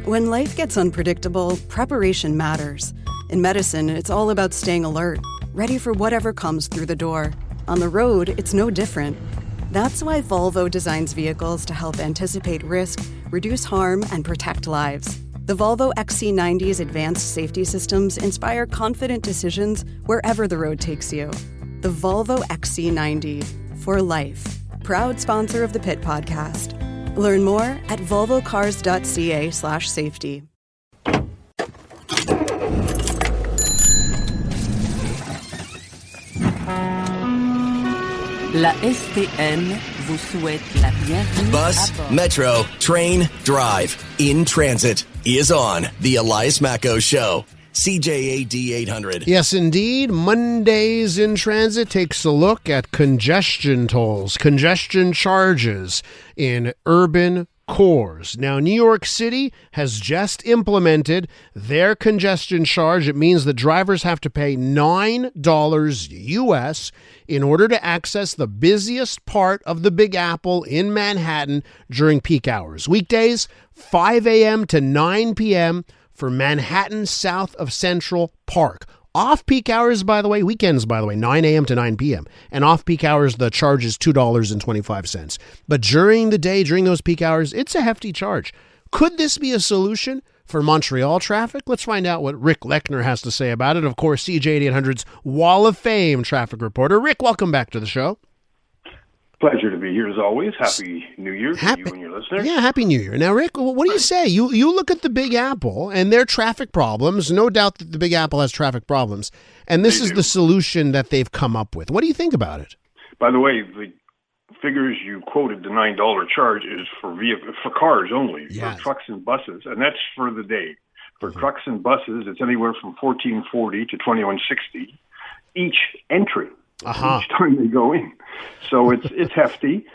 When life gets unpredictable, preparation matters. In medicine, it's all about staying alert, ready for whatever comes through the door. On the road, it's no different. That's why Volvo designs vehicles to help anticipate risk, reduce harm, and protect lives. The Volvo XC90's advanced safety systems inspire confident decisions wherever the road takes you. The Volvo XC90, for life. Proud sponsor of the Pit Podcast. Learn more at volvocars.ca/safety. La STN vous souhaite la bienvenue. Bus, metro, train, drive, in transit is on the Elias Makos Show. CJAD 800. Yes, indeed. Mondays in Transit takes a look at congestion tolls, congestion charges in urban cores. Now, New York City has just implemented their congestion charge. It means that drivers have to pay $9 US in order to access the busiest part of the Big Apple in Manhattan during peak hours. Weekdays, 5 a.m. to 9 p.m. for Manhattan south of Central Park. Off-peak hours, by the way, weekends, by the way, 9 a.m. to 9 p.m. And off-peak hours, the charge is $2.25. But during the day, during those peak hours, it's a hefty charge. Could this be a solution for Montreal traffic? Let's find out what Rick Leckner has to say about it. Of course, CJAD 800's Wall of Fame traffic reporter. Rick, welcome back to the show. Pleasure to be here as always. Happy New Year to you and your listeners. Yeah, Happy New Year. Now, Rick, what do you say? You look at the Big Apple and their traffic problems. No doubt that the Big Apple has traffic problems. And this is the solution that they've come up with. What do you think about it? By the way, the figures you quoted, the $9 charge, is for cars only, yes, for trucks and buses, and that's for the day. For trucks and buses, it's anywhere from $14.40 to $21.60 each entry. Each time they go in. So it's hefty.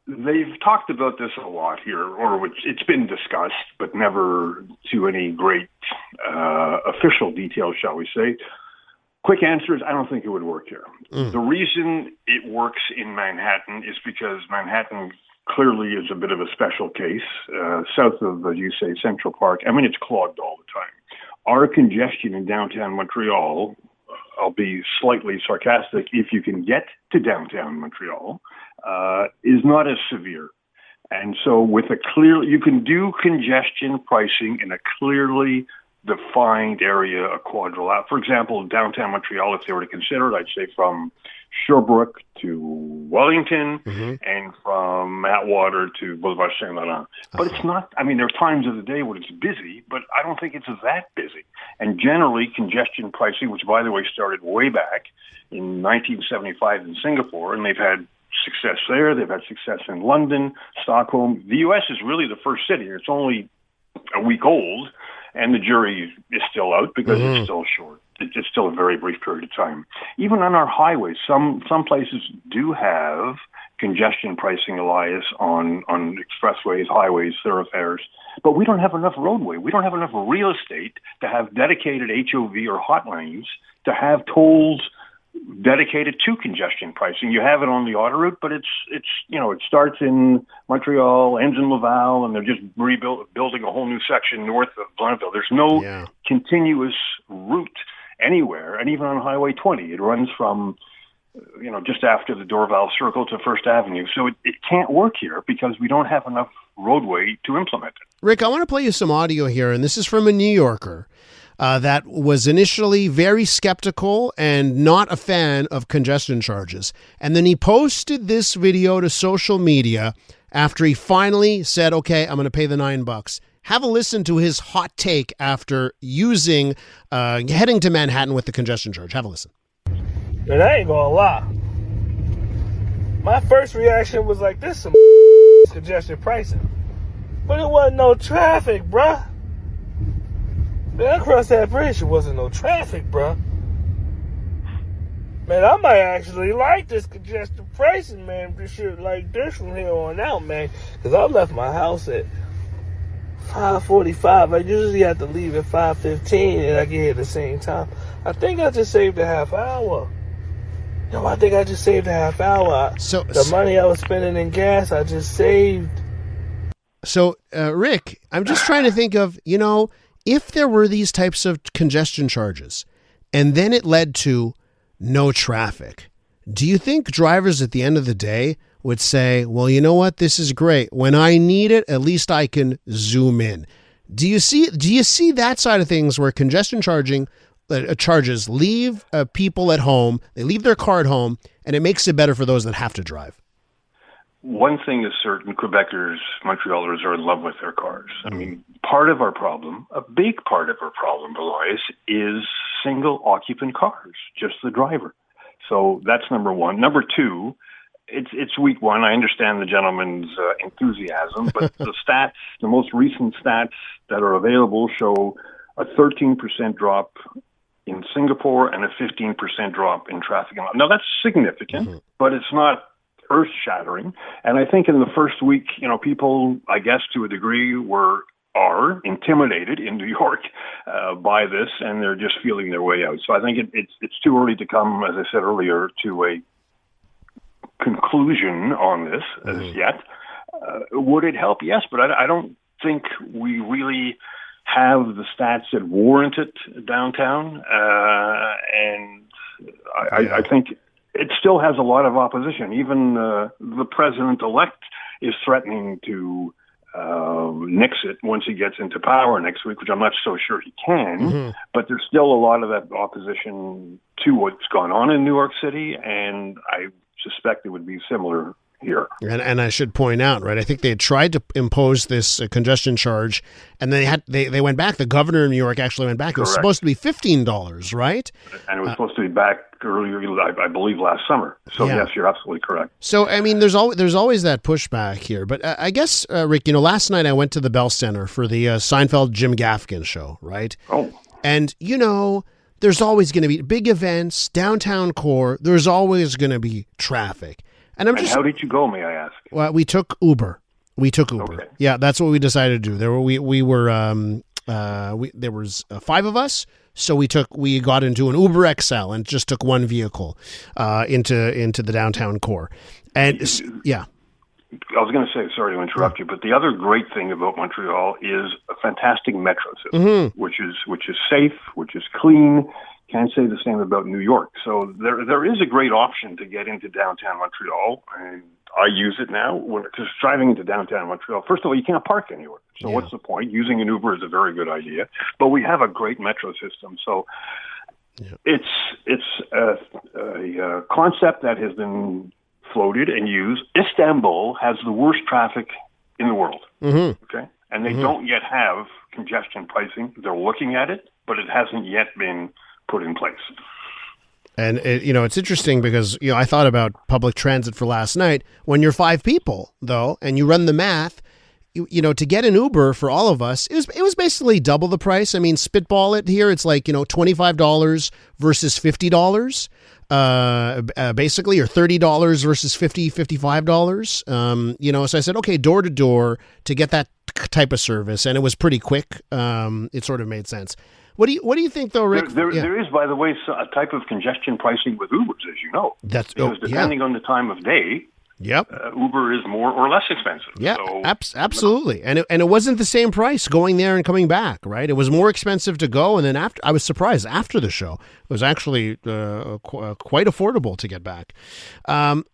They've talked about this a lot here, or it's been discussed, but never to any great official detail, shall we say. Quick answer is I don't think it would work here. The reason it works in Manhattan is because Manhattan clearly is a bit of a special case. South of, as you say, Central Park, I mean, it's clogged all the time. Our congestion in downtown Montreal, I'll be slightly sarcastic, if you can get to downtown Montreal, is not as severe. And so you can do congestion pricing in a clearly defined area, a quadrilateral. For example, downtown Montreal, if they were to consider it, I'd say from Sherbrooke to Wellington and from Atwater to Boulevard Saint Laurent. But it's not, I mean, there are times of the day when it's busy, but I don't think it's that busy. And generally, congestion pricing, which, by the way, started way back in 1975 in Singapore, and they've had success there. They've had success in London, Stockholm. The U.S. is really the first city. It's only a week old, and the jury is still out because it's still short. It's still a very brief period of time. Even on our highways, some places do have congestion pricing, Elias, on expressways, highways, thoroughfares. But we don't have enough roadway. We don't have enough real estate to have dedicated HOV or hotlines to have tolls dedicated to congestion pricing. You have it on the autoroute, but it starts in Montreal, ends in Laval, and they're just building a whole new section north of Blainville. There's no continuous route anywhere, and even on Highway 20, it runs from just after the Dorval Circle to First Avenue. So it can't work here because we don't have enough roadway to implement it. Rick, I want to play you some audio here, and this is from a New Yorker that was initially very skeptical and not a fan of congestion charges. And then he posted this video to social media after he finally said, okay, I'm going to pay the $9. Have a listen to his hot take after heading to Manhattan with the congestion charge. Have a listen. Man, I ain't gonna lie. My first reaction was like, this some congestion pricing. But it wasn't no traffic, bruh. Man, across that bridge, it wasn't no traffic, bruh. Man, I might actually like this congestion pricing, man. This shit like this from here on out, man. Because I left my house at 5:45. I usually have to leave at 5:15 and I get here at the same time. I think I just saved a half hour. No, I think I just saved a half hour. So the money I was spending in gas, I just saved. So, Rick, I'm just trying to think of, if there were these types of congestion charges and then it led to no traffic, do you think drivers at the end of the day would say, well, you know what? This is great. When I need it, at least I can zoom in. Do you see that side of things where congestion charges leave people at home, they leave their car at home, and it makes it better for those that have to drive? One thing is certain, Quebecers, Montrealers are in love with their cars. I mean, part of our problem, a big part of our problem, Elias, is single occupant cars, just the driver. So that's number one. Number two, it's week one. I understand the gentleman's enthusiasm, but the most recent stats that are available show a 13% drop in Singapore and a 15% drop in traffic. Now that's significant, but it's not earth-shattering. And I think in the first week, people, I guess to a degree, are intimidated in New York by this, and they're just feeling their way out. So I think it's too early to come, as I said earlier, to a conclusion on this as yet. Would it help? Yes, but I don't think we really have the stats that warrant it downtown, and I think it still has a lot of opposition. Even the president-elect is threatening to nix it once he gets into power next week, which I'm not so sure he can. But there's still a lot of that opposition to what's gone on in New York City, and I suspect it would be similar here. And I should point out, right, I think they had tried to impose this congestion charge, and they went back. The governor of New York actually went back. Correct. It was supposed to be $15, right? And it was supposed to be back earlier, I believe, last summer. So yes, you're absolutely correct. So I mean, there's always that pushback here. But I guess, Rick, last night I went to the Bell Center for the Seinfeld Jim Gaffigan show, right? Oh, and there's always going to be big events, downtown core. There's always going to be traffic. And how did you go, may I ask? Well, we took Uber. Okay. Yeah, that's what we decided to do. There was 5 of us, so we got into an Uber XL and just took one vehicle into the downtown core. And yeah. I was going to say, sorry to interrupt you, but the other great thing about Montreal is a fantastic metro system, which is safe, which is clean. Can't say the same about New York. So there is a great option to get into downtown Montreal, and I use it now. Because driving into downtown Montreal, first of all, you can't park anywhere. So what's the point? Using an Uber is a very good idea. But we have a great metro system. So it's a concept that has been floated and used. Istanbul has the worst traffic in the world. Okay, and they don't yet have congestion pricing. They're looking at it, but it hasn't yet been put in place. And it's interesting because I thought about public transit for last night. When you're 5 people though, and you run the math, to get an Uber for all of us, it was basically double the price. I mean, spitball it here. It's like $25 versus $50. Basically, or $30 versus $55. So I said, okay, door to door to get that type of service, and it was pretty quick. It sort of made sense. What do you think, though, Rick? There is, by the way, a type of congestion pricing with Ubers, as you know. Because depending on the time of day, Uber is more or less expensive. Yeah, absolutely. And it wasn't the same price going there and coming back, right? It was more expensive to go, and then after, I was surprised after the show. It was actually quite affordable to get back.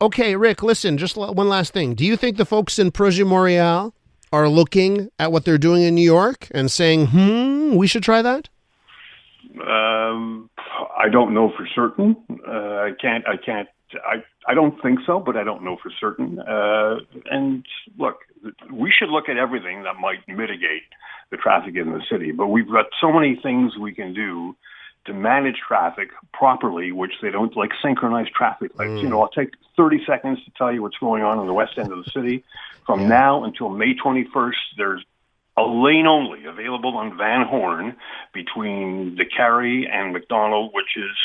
Okay, Rick, listen, just one last thing. Do you think the folks in Projet Montreal are looking at what they're doing in New York and saying, we should try that? I don't know for certain. I don't think so, but I don't know for certain. And look, we should look at everything that might mitigate the traffic in the city, but we've got so many things we can do to manage traffic properly, which they don't, like synchronized traffic lights. I'll take 30 seconds to tell you what's going on in the west end of the city. From now until May 21st, there's a lane only available on Van Horn between DeCarry and McDonald, which is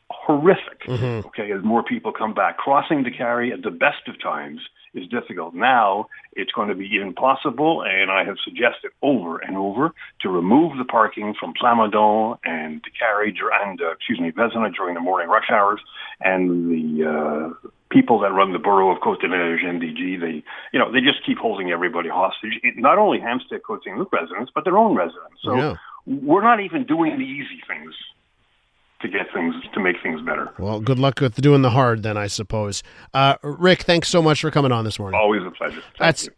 horrific. Okay, as more people come back. Crossing DeCarry at the best of times is difficult. Now it's going to be impossible, and I have suggested over and over to remove the parking from Plamondon and DeCarry and Vezina during the morning rush hours, and the people that run the borough of Côte-des-Neiges, NDG, they just keep holding everybody hostage. Not only Hampstead, Côte-Saint-Luc residents, but their own residents. So we're not even doing the easy things to make things better. Well, good luck with doing the hard then, I suppose. Rick, thanks so much for coming on this morning. Always a pleasure. Thank you.